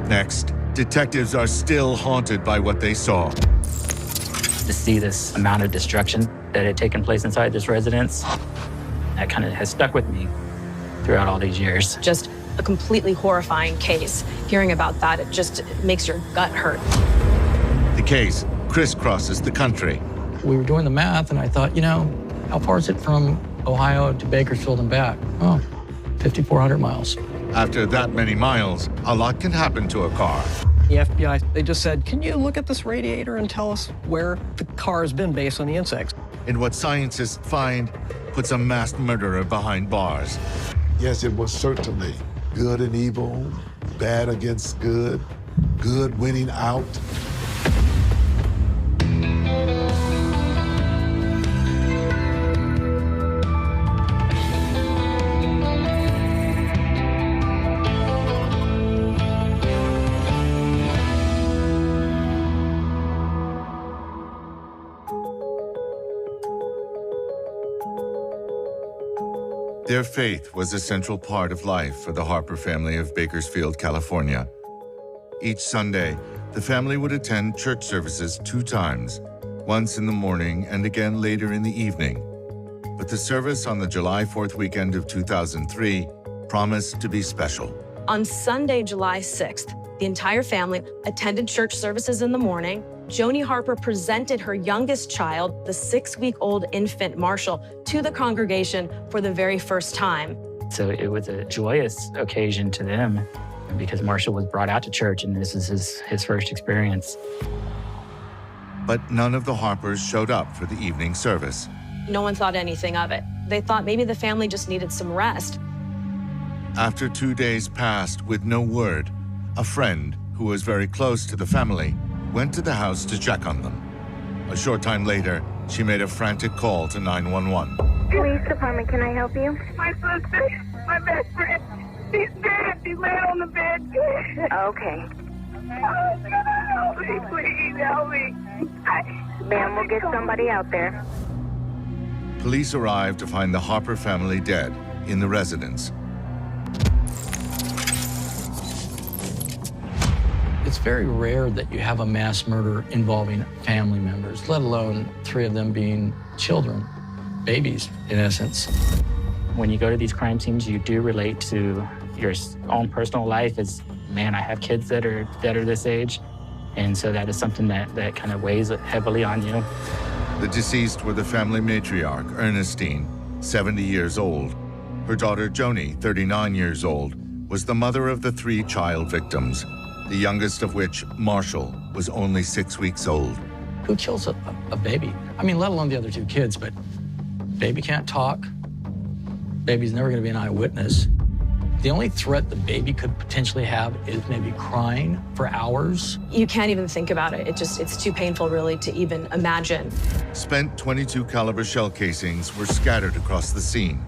Next, detectives are still haunted by what they saw. To see this amount of destruction that had taken place inside this residence, that kind of has stuck with me throughout all these years. Just a completely horrifying case. Hearing about that, it just makes your gut hurt. The case crisscrosses the country. We were doing the math, and I thought, how far is it from Ohio to Bakersfield and back? Oh, 5,400 miles. After that many miles, a lot can happen to a car. The FBI, they just said, can you look at this radiator and tell us where the car has been based on the insects? And what scientists find puts a mass murderer behind bars. Yes, it was certainly good and evil, bad against good, good winning out. Their faith was a central part of life for the Harper family of Bakersfield, California. Each Sunday, the family would attend church services 2 times, once in the morning and again later in the evening. But the service on the July 4th weekend of 2003 promised to be special. On Sunday, July 6th, the entire family attended church services in the morning. Joni Harper presented her youngest child, the 6-week-old infant Marshall, to the congregation for the very first time. So it was a joyous occasion to them because Marshall was brought out to church and this is his first experience. But none of the Harpers showed up for the evening service. No one thought anything of it. They thought maybe the family just needed some rest. After 2 days passed with no word, a friend who was very close to the family went to the house to check on them. A short time later, she made a frantic call to 911. Police department, can I help you? My sister, my best friend, she's dead. She's laying on the bed. Okay. Help me, please help me. Ma'am, we'll get somebody out there. Police arrived to find the Harper family dead in the residence. It's very rare that you have a mass murder involving family members, let alone 3 of them being children, babies, in essence. When you go to these crime scenes, you do relate to your own personal life as, man, I have kids that are this age. And so that is something that kind of weighs heavily on you. The deceased were the family matriarch, Ernestine, 70 years old. Her daughter, Joni, 39 years old, was the mother of the 3 child victims, the youngest of which, Marshall, was only 6 weeks old. Who kills a baby? I mean, let alone the other 2 kids, but baby can't talk. Baby's never gonna be an eyewitness. The only threat the baby could potentially have is maybe crying for hours. You can't even think about it. It's too painful, really, to even imagine. Spent .22 caliber shell casings were scattered across the scene.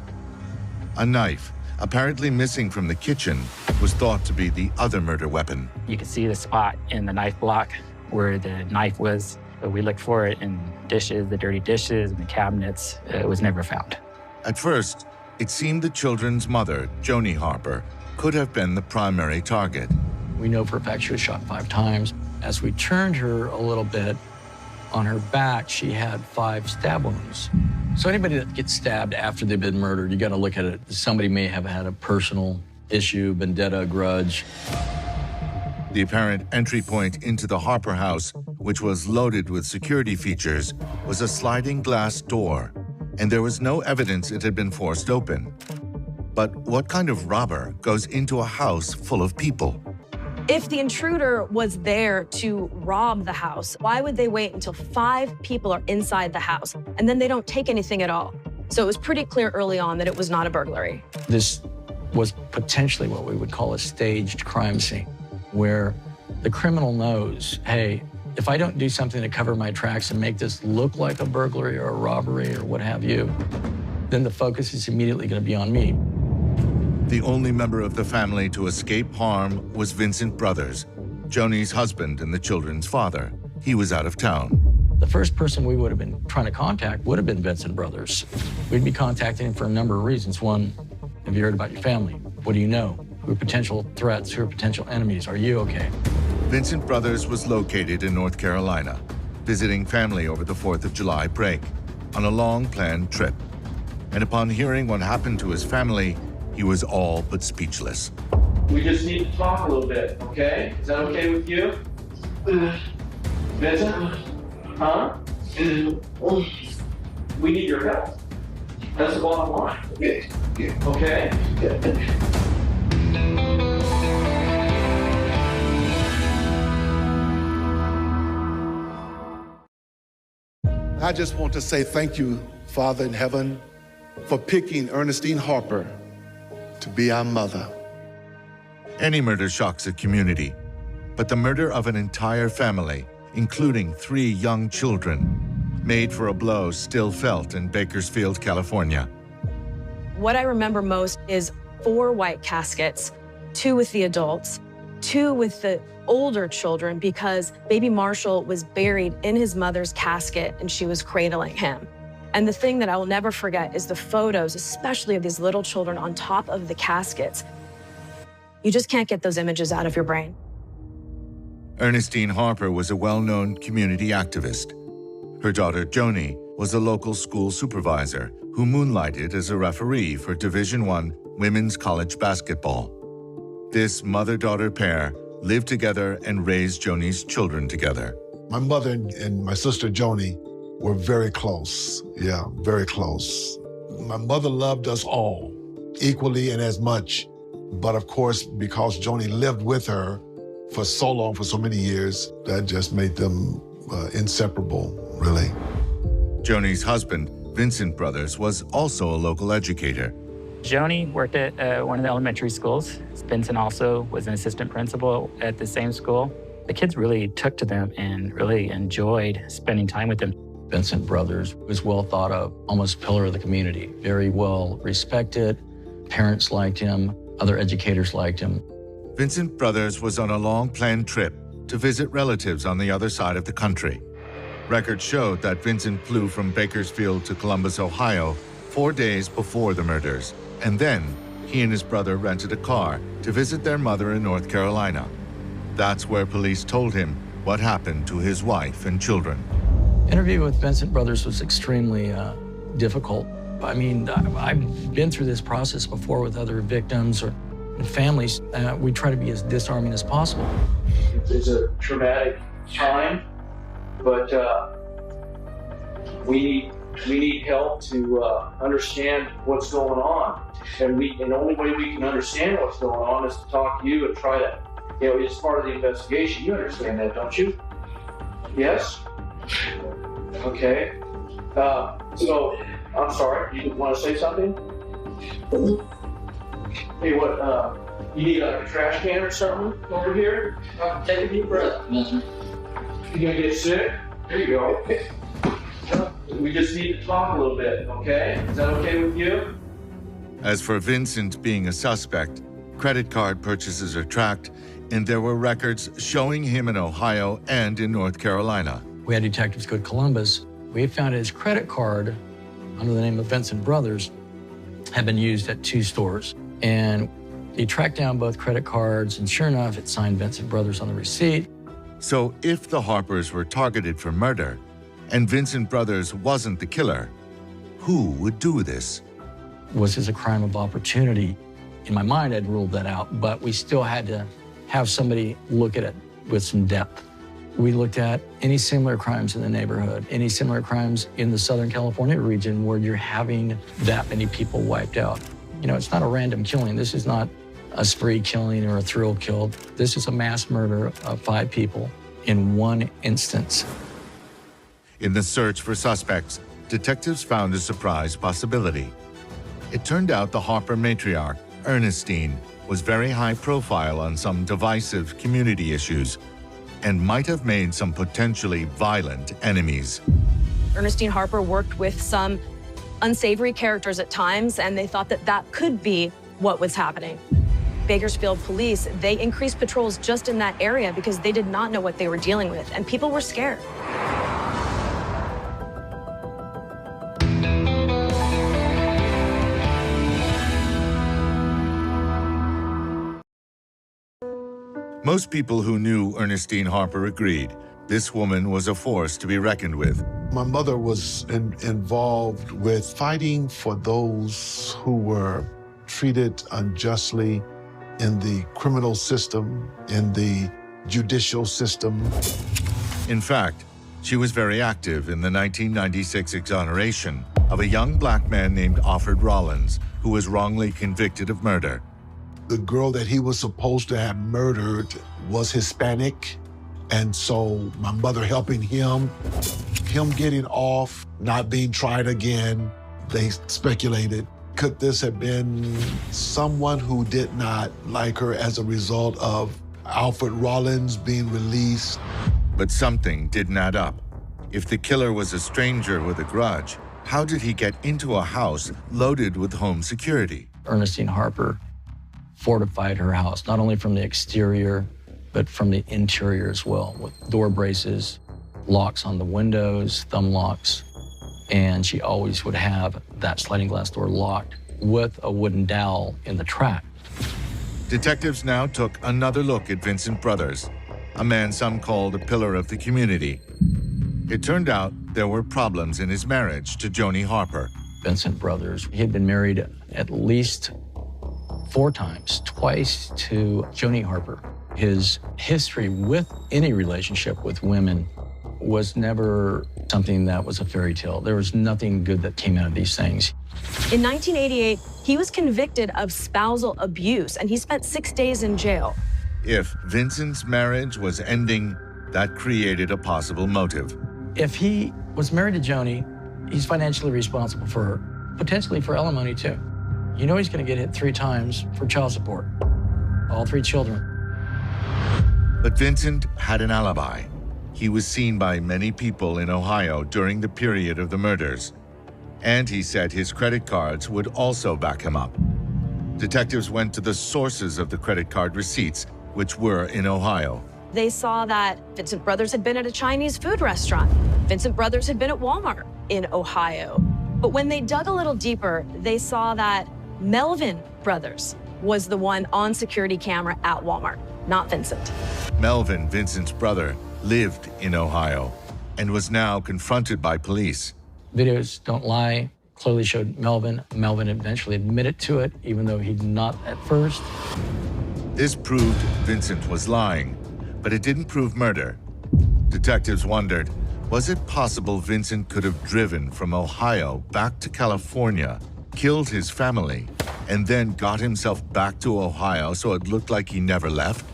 A knife, apparently missing from the kitchen, was thought to be the other murder weapon. You could see the spot in the knife block where the knife was. But we looked for it in dishes, the dirty dishes, and the cabinets. It was never found. At first, it seemed the children's mother, Joni Harper, could have been the primary target. We know for a fact she was shot 5 times. As we turned her a little bit, on her back, she had 5 stab wounds. So anybody that gets stabbed after they've been murdered, you gotta look at it. Somebody may have had a personal issue, vendetta, grudge. The apparent entry point into the Harper house, which was loaded with security features, was a sliding glass door, and there was no evidence it had been forced open. But what kind of robber goes into a house full of people? If the intruder was there to rob the house, why would they wait until 5 people are inside the house and then they don't take anything at all? So it was pretty clear early on that it was not a burglary. This was potentially what we would call a staged crime scene, where the criminal knows, hey, if I don't do something to cover my tracks and make this look like a burglary or a robbery or what have you, then the focus is immediately going to be on me. The only member of the family to escape harm was Vincent Brothers, Joni's husband and the children's father. He was out of town. The first person we would have been trying to contact would have been Vincent Brothers. We'd be contacting him for a number of reasons. One, have you heard about your family? What do you know? who are potential threats, who are potential enemies. Are you okay? Vincent Brothers was located in North Carolina, visiting family over the 4th of July break on a long-planned trip. And upon hearing what happened to his family, he was all but speechless. We just need to talk a little bit, okay? Is that okay with you? Vincent? Huh? We need your help. That's the bottom line. Okay? I just want to say thank you, Father in heaven, for picking Ernestine Harper to be our mother. Any murder shocks a community, but the murder of an entire family, including 3 young children, made for a blow still felt in Bakersfield, California. What I remember most is 4 white caskets, 2 with the adults, 2 with the older children, because baby Marshall was buried in his mother's casket and she was cradling him. And the thing that I will never forget is the photos, especially of these little children on top of the caskets. You just can't get those images out of your brain. Ernestine Harper was a well-known community activist. Her daughter, Joni, was a local school supervisor who moonlighted as a referee for Division I women's college basketball. This mother-daughter pair lived together and raised Joni's children together. My mother and my sister Joni were very close. Yeah, very close. My mother loved us all equally and as much. But of course, because Joni lived with her for so long, for so many years, that just made them inseparable, really. Joni's husband, Vincent Brothers, was also a local educator. Joni worked at one of the elementary schools. Vincent also was an assistant principal at the same school. The kids really took to them and really enjoyed spending time with them. Vincent Brothers was well thought of, almost pillar of the community, very well respected. Parents liked him, other educators liked him. Vincent Brothers was on a long-planned trip to visit relatives on the other side of the country. Records showed that Vincent flew from Bakersfield to Columbus, Ohio, 4 days before the murders. And then he and his brother rented a car to visit their mother in North Carolina. That's where police told him what happened to his wife and children. Interview with Vincent Brothers was extremely difficult. I mean, I've been through this process before with other victims or families. We try to be as disarming as possible. It's a traumatic time, but we need help to understand what's going on. And the only way we can understand what's going on is to talk to you and try to, it's part of the investigation. You understand that, don't you? Yes? Okay. So, I'm sorry, you want to say something? Hey, what, you need a trash can or something over here? Take a deep breath. You gonna get sick? There you go. We just need to talk a little bit, okay? Is that okay with you? As for Vincent being a suspect, credit card purchases are tracked, and there were records showing him in Ohio and in North Carolina. We had detectives go to Columbus. We found his credit card under the name of Vincent Brothers had been used at 2 stores. And he tracked down both credit cards, and sure enough, it signed Vincent Brothers on the receipt. So if the Harpers were targeted for murder, and Vincent Brothers wasn't the killer, who would do this? Was this a crime of opportunity? In my mind, I'd ruled that out, but we still had to have somebody look at it with some depth. We looked at any similar crimes in the neighborhood, any similar crimes in the Southern California region where you're having that many people wiped out. It's not a random killing. This is not a spree killing or a thrill kill. This is a mass murder of 5 people in one instance. In the search for suspects, detectives found a surprise possibility. It turned out the Harper matriarch, Ernestine, was very high profile on some divisive community issues and might have made some potentially violent enemies. Ernestine Harper worked with some unsavory characters at times, and they thought that that could be what was happening. Bakersfield police, they increased patrols just in that area because they did not know what they were dealing with, and people were scared. Most people who knew Ernestine Harper agreed this woman was a force to be reckoned with. My mother was involved with fighting for those who were treated unjustly in the criminal system, in the judicial system. In fact, she was very active in the 1996 exoneration of a young black man named Alfred Rollins, who was wrongly convicted of murder. The girl that he was supposed to have murdered was Hispanic, and so my mother helping him getting off, not being tried again, they speculated, could this have been someone who did not like her as a result of Alfred Rollins being released? But something didn't add up. If the killer was a stranger with a grudge, how did he get into a house loaded with home security? Ernestine Harper fortified her house, not only from the exterior, but from the interior as well, with door braces, locks on the windows, thumb locks, and she always would have that sliding glass door locked with a wooden dowel in the trap. Detectives now took another look at Vincent Brothers, a man some called a pillar of the community. It turned out there were problems in his marriage to Joni Harper. Vincent Brothers, he had been married at least 4 times, twice to Joni Harper. His history with any relationship with women was never something that was a fairy tale. There was nothing good that came out of these things. In 1988, he was convicted of spousal abuse, and he spent 6 days in jail. If Vincent's marriage was ending, that created a possible motive. If he was married to Joni, he's financially responsible for her, potentially for alimony too. You know he's going to get hit 3 times for child support, all 3 children. But Vincent had an alibi. He was seen by many people in Ohio during the period of the murders. And he said his credit cards would also back him up. Detectives went to the sources of the credit card receipts, which were in Ohio. They saw that Vincent Brothers had been at a Chinese food restaurant. Vincent Brothers had been at Walmart in Ohio. But when they dug a little deeper, they saw that Melvin Brothers was the one on security camera at Walmart, not Vincent. Melvin, Vincent's brother, lived in Ohio and was now confronted by police. Videos don't lie, clearly showed Melvin. Melvin eventually admitted to it, even though he did not at first. This proved Vincent was lying, but it didn't prove murder. Detectives wondered, was it possible Vincent could have driven from Ohio back to California, killed his family, and then got himself back to Ohio so it looked like he never left?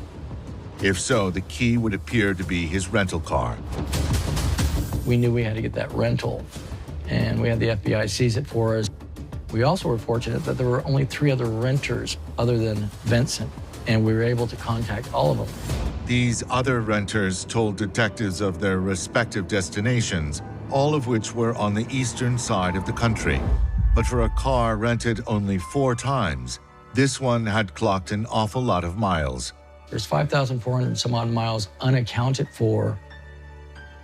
If so, the key would appear to be his rental car. We knew we had to get that rental, and we had the FBI seize it for us. We also were fortunate that there were only 3 other renters other than Vincent, and we were able to contact all of them. These other renters told detectives of their respective destinations, all of which were on the eastern side of the country. But for a car rented only 4 times, this one had clocked an awful lot of miles. There's 5,400 and some odd miles unaccounted for.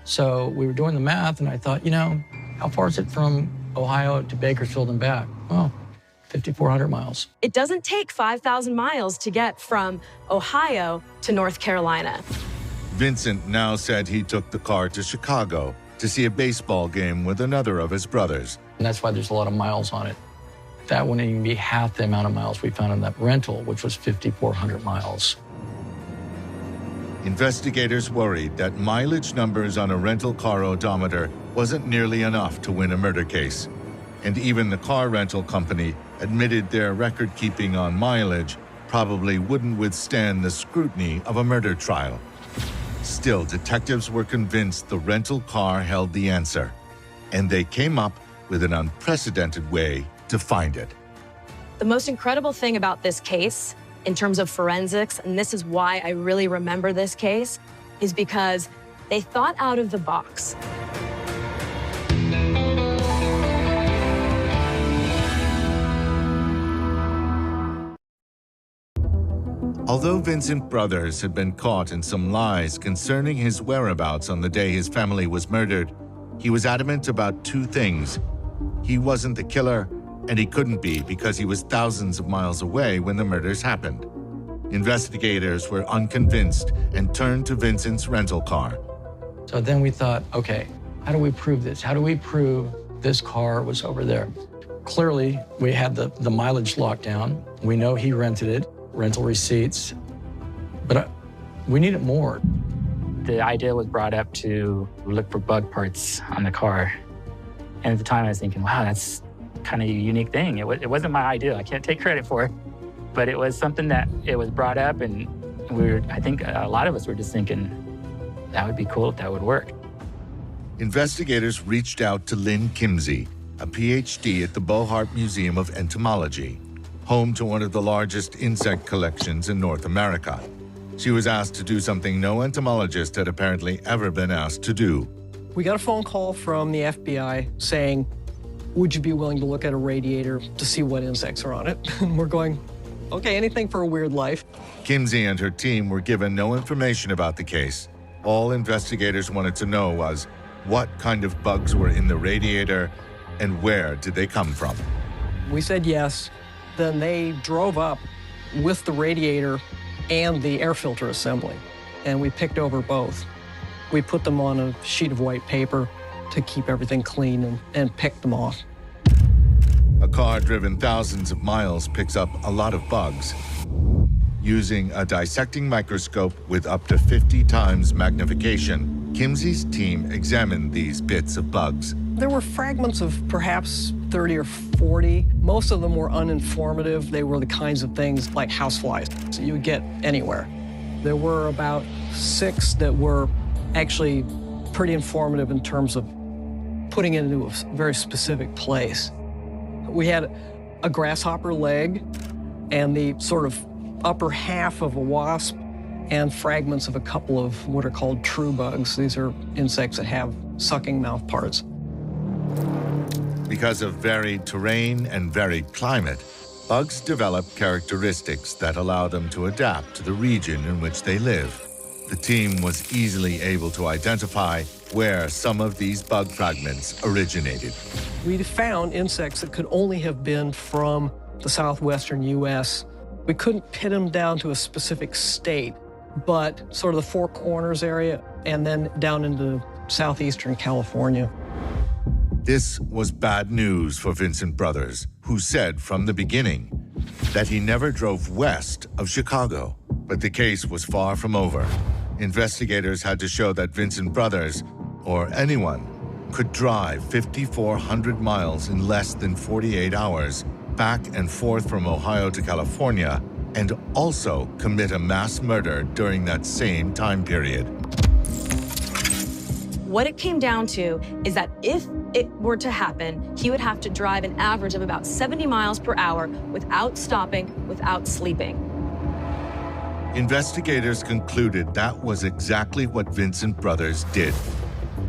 So we were doing the math, and I thought, you know, how far is it from Ohio to Bakersfield and back? Well, 5,400 miles. It doesn't take 5,000 miles to get from Ohio to North Carolina. Vincent now said he took the car to Chicago to see a baseball game with another of his brothers. And that's why there's a lot of miles on it. That wouldn't even be half the amount of miles we found in that rental, which was 5,400 miles. Investigators worried that mileage numbers on a rental car odometer wasn't nearly enough to win a murder case. And even the car rental company admitted their record keeping on mileage probably wouldn't withstand the scrutiny of a murder trial. Still, detectives were convinced the rental car held the answer, and they came up with an unprecedented way to find it. The most incredible thing about this case, in terms of forensics, and this is why I really remember this case, is because they thought out of the box. Although Vincent Brothers had been caught in some lies concerning his whereabouts on the day his family was murdered, he was adamant about 2 things. He wasn't the killer, and he couldn't be because he was thousands of miles away when the murders happened. Investigators were unconvinced and turned to Vincent's rental car. So then we thought, okay, how do we prove this? How do we prove this car was over there? Clearly, we had the mileage locked down. We know he rented it, rental receipts, but we needed more. The idea was brought up to look for bug parts on the car. And at the time I was thinking, wow, that's kind of a unique thing. It wasn't my idea. I can't take credit for it. But it was something that it was brought up, and I think a lot of us were just thinking, that would be cool if that would work. Investigators reached out to Lynn Kimsey, a PhD at the Bohart Museum of Entomology, home to one of the largest insect collections in North America. She was asked to do something no entomologist had apparently ever been asked to do. We got a phone call from the FBI saying, would you be willing to look at a radiator to see what insects are on it? And we're going, okay, anything for a weird life. Kimsey and her team were given no information about the case. All investigators wanted to know was what kind of bugs were in the radiator and where did they come from. We said yes. Then they drove up with the radiator and the air filter assembly, and we picked over both. We put them on a sheet of white paper to keep everything clean and picked them off. A car driven thousands of miles picks up a lot of bugs. Using a dissecting microscope with up to 50 times magnification, Kimsey's team examined these bits of bugs. There were fragments of perhaps 30 or 40. Most of them were uninformative. They were the kinds of things like houseflies that you would get anywhere. There were about 6 that were actually pretty informative in terms of putting it into a very specific place. We had a grasshopper leg and the sort of upper half of a wasp and fragments of a couple of what are called true bugs. These are insects that have sucking mouth parts. Because of varied terrain and varied climate, bugs develop characteristics that allow them to adapt to the region in which they live. The team was easily able to identify where some of these bug fragments originated. We found insects that could only have been from the southwestern U.S. We couldn't pin them down to a specific state, but sort of the Four Corners area and then down into southeastern California. This was bad news for Vincent Brothers, who said from the beginning that he never drove west of Chicago. But the case was far from over. Investigators had to show that Vincent Brothers, or anyone, could drive 5,400 miles in less than 48 hours back and forth from Ohio to California, and also commit a mass murder during that same time period. What it came down to is that if it were to happen, he would have to drive an average of about 70 miles per hour without stopping, without sleeping. Investigators concluded that was exactly what Vincent Brothers did.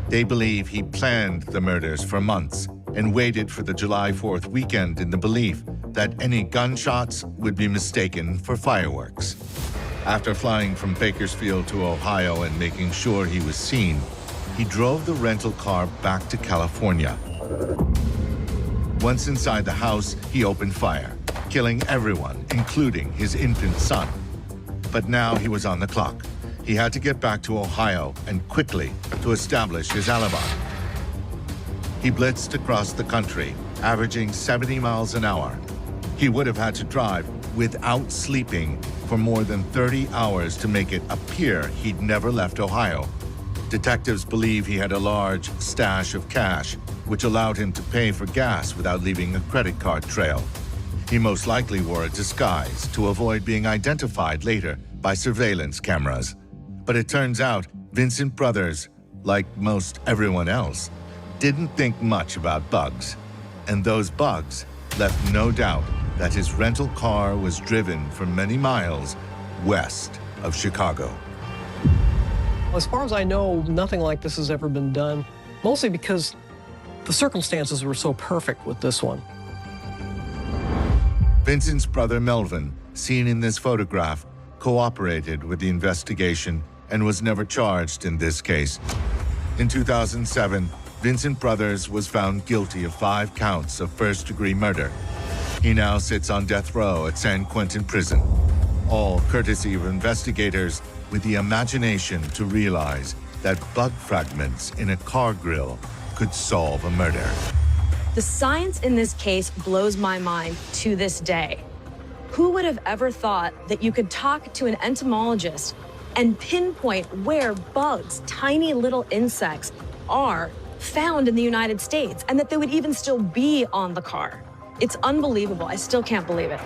They believe he planned the murders for months and waited for the July 4th weekend in the belief that any gunshots would be mistaken for fireworks. After flying from Bakersfield to Ohio and making sure he was seen, he drove the rental car back to California. Once inside the house, he opened fire, killing everyone, including his infant son. But now he was on the clock. He had to get back to Ohio and quickly to establish his alibi. He blitzed across the country, averaging 70 miles an hour. He would have had to drive without sleeping for more than 30 hours to make it appear he'd never left Ohio. Detectives believe he had a large stash of cash, which allowed him to pay for gas without leaving a credit card trail. He most likely wore a disguise to avoid being identified later by surveillance cameras. But it turns out Vincent Brothers, like most everyone else, didn't think much about bugs. And those bugs left no doubt that his rental car was driven for many miles west of Chicago. As far as I know, nothing like this has ever been done, mostly because the circumstances were so perfect with this one. Vincent's brother Melvin, seen in this photograph, cooperated with the investigation and was never charged in this case. In 2007, Vincent Brothers was found guilty of 5 counts of first-degree murder. He now sits on death row at San Quentin Prison. all courtesy of investigators with the imagination to realize that bug fragments in a car grill could solve a murder. The science in this case blows my mind to this day. Who would have ever thought that you could talk to an entomologist and pinpoint where bugs, tiny little insects, are found in the United States, and that they would even still be on the car? It's unbelievable. I still can't believe it.